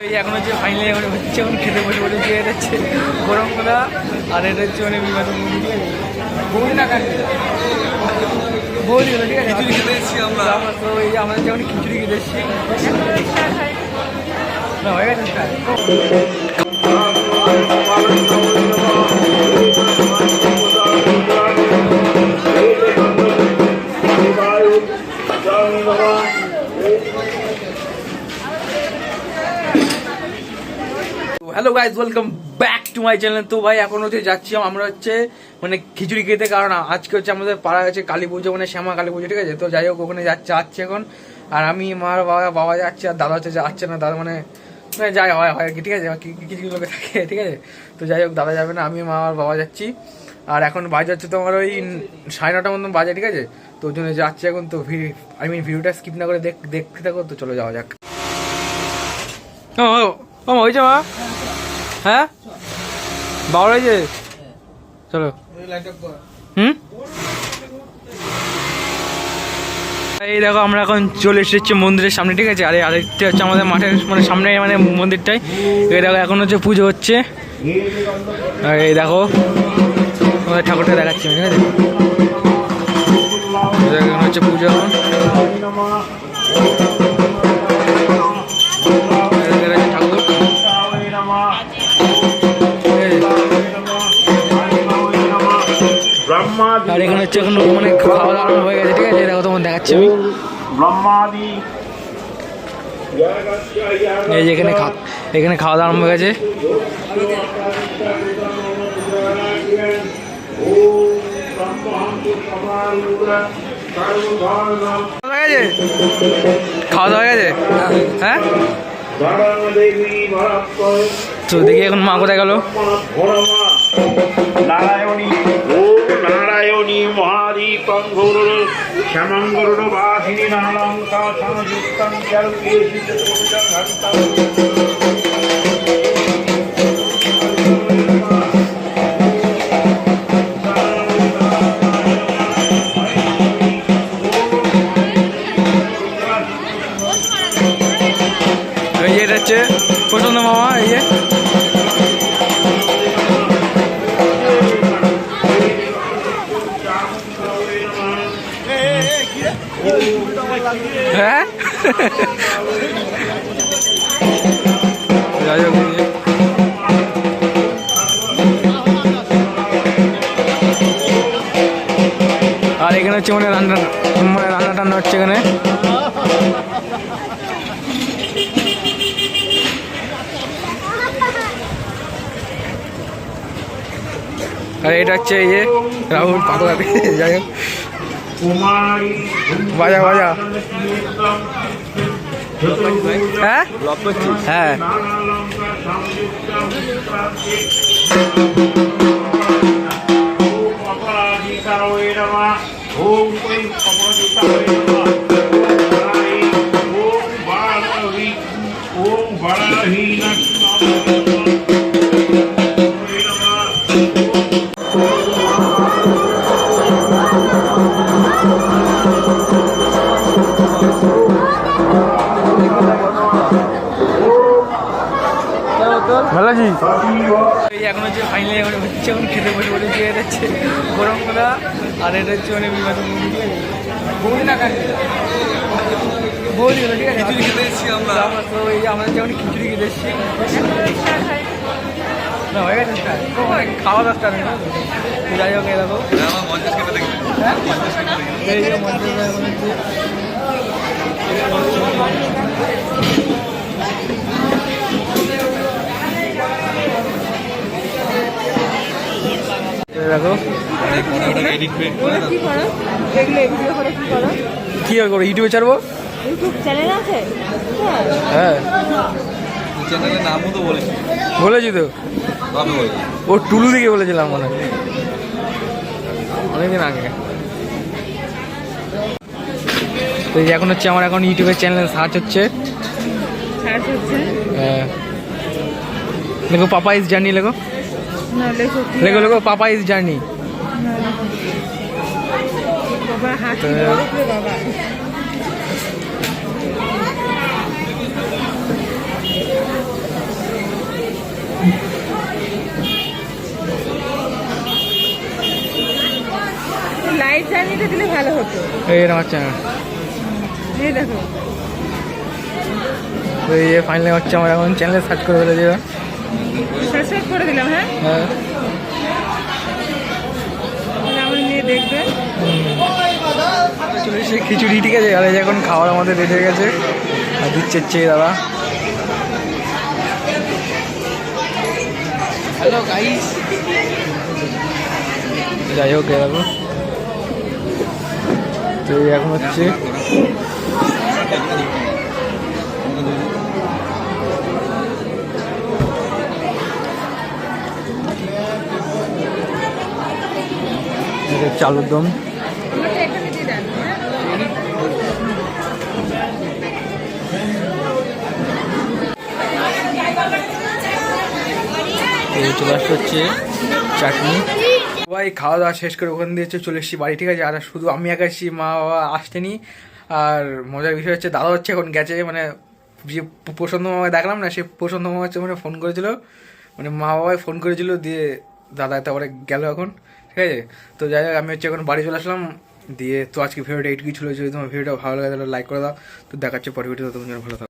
এখন হচ্ছে ফাইনালি এখন হচ্ছে এখন খেতে বসে বসে এটা হচ্ছে গরম করা আর এটা হচ্ছে মানে বিবাদ বৌদি না কাটে বৌদি ঠিক আছে খিচুড়ি খেতে এসেছি আমরা তো এই আমাদের যেমন খিচুড়ি খেতে এসেছি না হয়ে গেছে hello guys welcome back to my channel. তো ভাই এখন হচ্ছে যাচ্ছি আমরা হচ্ছে মানে খিচুড়ি খেতে, কারণ আজকে হচ্ছে আমাদের পাড়া আছে কালী পুজো, মানে শ্যামা কালী পুজো, ঠিক আছে। তো যাই হোক ওখানে যাচ্ছে এখন, আর আমি মার বাবা যাচ্ছে, আর দাদা হচ্ছে যাচ্ছে না, দাদা মানে যাই হয় আর কি, ঠিক আছে, কিছু লোকে থাকে, ঠিক আছে। তো যাই হোক দাদা যাবে না, আমি মা আর বাবা যাচ্ছি। আর এখন বাজে হচ্ছে তোমার ওই 9:30 মতন বাজে, ঠিক আছে। তো ওই জন্য যাচ্ছি এখন। তো ভিডিওটা স্কিপ না করে দেখতে থাকো। তো চলো যাওয়া যাক। ও হয়েছে মা, হ্যাঁ বাবা হয়েছে, চলো। এই দেখো আমরা এখন চলে এসেছি মন্দিরের সামনে, ঠিক আছে। আর আরেকটা হচ্ছে আমাদের মাঠের মানে সামনে মানে মন্দিরটাই। এই দেখো এখন হচ্ছে পুজো হচ্ছে, আর এই দেখো আমাদের ঠাকুরটা দেখাচ্ছি, ঠিক আছে। এখন হচ্ছে পুজো এখন। আর এখানে হচ্ছে এখন মানে খাওয়া দাওয়া হয়ে গেছে, ঠিক আছে। দেখো তোমার দেখাচ্ছি আমি, এই যে এখানে খাওয়া দাওয়া হয়ে গেছে। খাওয়া দাওয়া হয়ে গেছে, হ্যাঁ। তো দেখি এখন মা কোথায় গেল। নারায়ণী মহাদীপং গৌর শ্যামং গরুড় বাসিনী নালঙ্কা সংযুক্তং জলকেশি চতুর্ভুজং হরিতং। এই যে এটা হচ্ছে পছন্দ মামা, এই যে হ্যাঁ যাই হোক। আর এখানে হচ্ছে মানে রান্না টান্না হচ্ছে এখানে। আর এটা হচ্ছে এই যে রাহুল পাতলা, যাই হোক বাজা হ্যাঁ হ্যাঁ। ভালো আছি। এখন হচ্ছে ফাইনালি এখন হচ্ছে এখন খেতে বসে বলেছি, এটা হচ্ছে গরম করা আর এটা হচ্ছে মানে বিবাদ বৌদি না কাটে বৌদি, ঠিক আছে। খিচুড়ি খেতে এসেছি আমরা, তো এই আমাদের যেমন খিচুড়ি খেতে এসেছি না হয়ে গেছে খাওয়া দাওয়া স্টার্ট না। যাই হোক এরকম এই যে মঞ্চের দেখো কি করো, ইউটিউবে ছাড়বো, হ্যাঁ বলেছি তো, ও টুলু দিকে বলেছিলাম মনে হয় অনেকদিন আগে। তো এখন হচ্ছে আমার এখন ইউটিউবের চ্যানেল সার্চ হচ্ছে, হ্যাঁ দেখো পাপা ইজ জার্নি, লেখো লেখো পাপা ইজ জার্নি। ভালো হতো। এরকম হচ্ছে না। এই দেখো তো এই ফাইনালি হচ্ছে আমার এখন চ্যানেলে সার্চ করে ফেলেছে। সাবস্ক্রাইব করে দিলাম। হ্যাঁ হ্যাঁ তাহলে আমার মেয়ে দেখবে। চলে এসে খিচুড়ি, ঠিক আছে। আর এই যে এখন খাওয়ার আমাদের রেডি হয়ে গেছে আর দিচ্ছে হচ্ছে দাদা। হ্যালো গাইস, যাই হোক দেখো তো এই এখন হচ্ছে চালুর দম। আমাকে এখানে দিয়ে দেন। চলে আসতে হচ্ছে চাটনি। সবাই খাওয়া দাওয়া শেষ করে ওখান দিয়ে চলে এসেছি বাড়ি, ঠিক আছে। আর শুধু আমি একা এসেছি, মা বাবা আসতেনি। আর মজার বিষয় হচ্ছে দাদা হচ্ছে এখন গেছে, মানে যে প্রসন্ন মামায় দেখলাম না, সে প্রসন্ন মামা হচ্ছে মানে ফোন করেছিল, মানে মা বাবাই ফোন করেছিল, দিয়ে দাদা তারপরে গেল এখন, ঠিক আছে। তো যাই হোক আমি হচ্ছে এখন বাড়ি চলে আসলাম দিয়ে। তো আজকে ভিডিওটা এইটুকুই ছিল। যদি তোমার ভিডিওটা ভালো লাগে তাহলে লাইক করে দাও। তো দেখাচ্ছে পরে ভিডিও, তোমার জন্য ভালো থাকো।